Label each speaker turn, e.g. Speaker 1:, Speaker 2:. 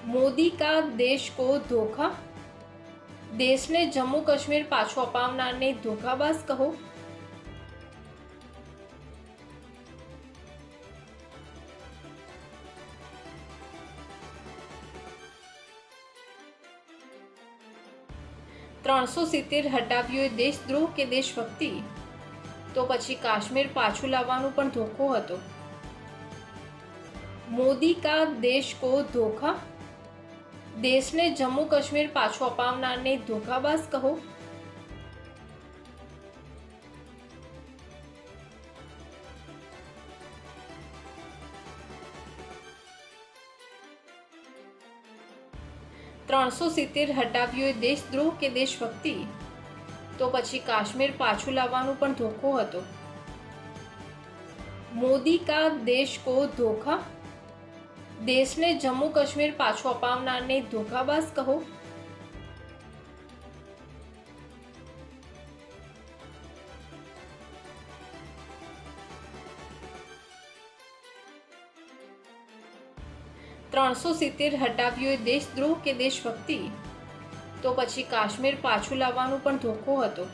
Speaker 1: मोदी का देश को धोखा, देशने जम्मू काश्मीर पाछું અપાવનારને ધોખાબાજ કહો। ત્રણસો સિત્તેર હટાવ્યો એ દેશદ્રોહ કે દેશભક્તિ, તો પછી કાશ્મીર પાછું લાવવાનું પણ ધોખો હતો। મોદી કા દેશ કો ધોખા, દેશને જમ્મુ કાશ્મીર પાછું અપાવનારને ધોખાબાજ કહો। ત્રણસો સિત્તેર હટાવ્યો એ દેશદ્રોહ કે દેશભક્તિ, તો પછી કાશ્મીર પાછું લાવવાનું પણ ધોખો હતો। મોદી કા દેશ કો ધોખા, દેશને જમ્મુ કાશ્મીર પાછું અપાવનારને ધોખાબાજ કહો। ત્રણસો સિત્તેર હટાવ્યો એ દેશદ્રોહ કે દેશભક્તિ, તો પછી કાશ્મીર પાછું લાવવાનું પણ ધોખો હતો।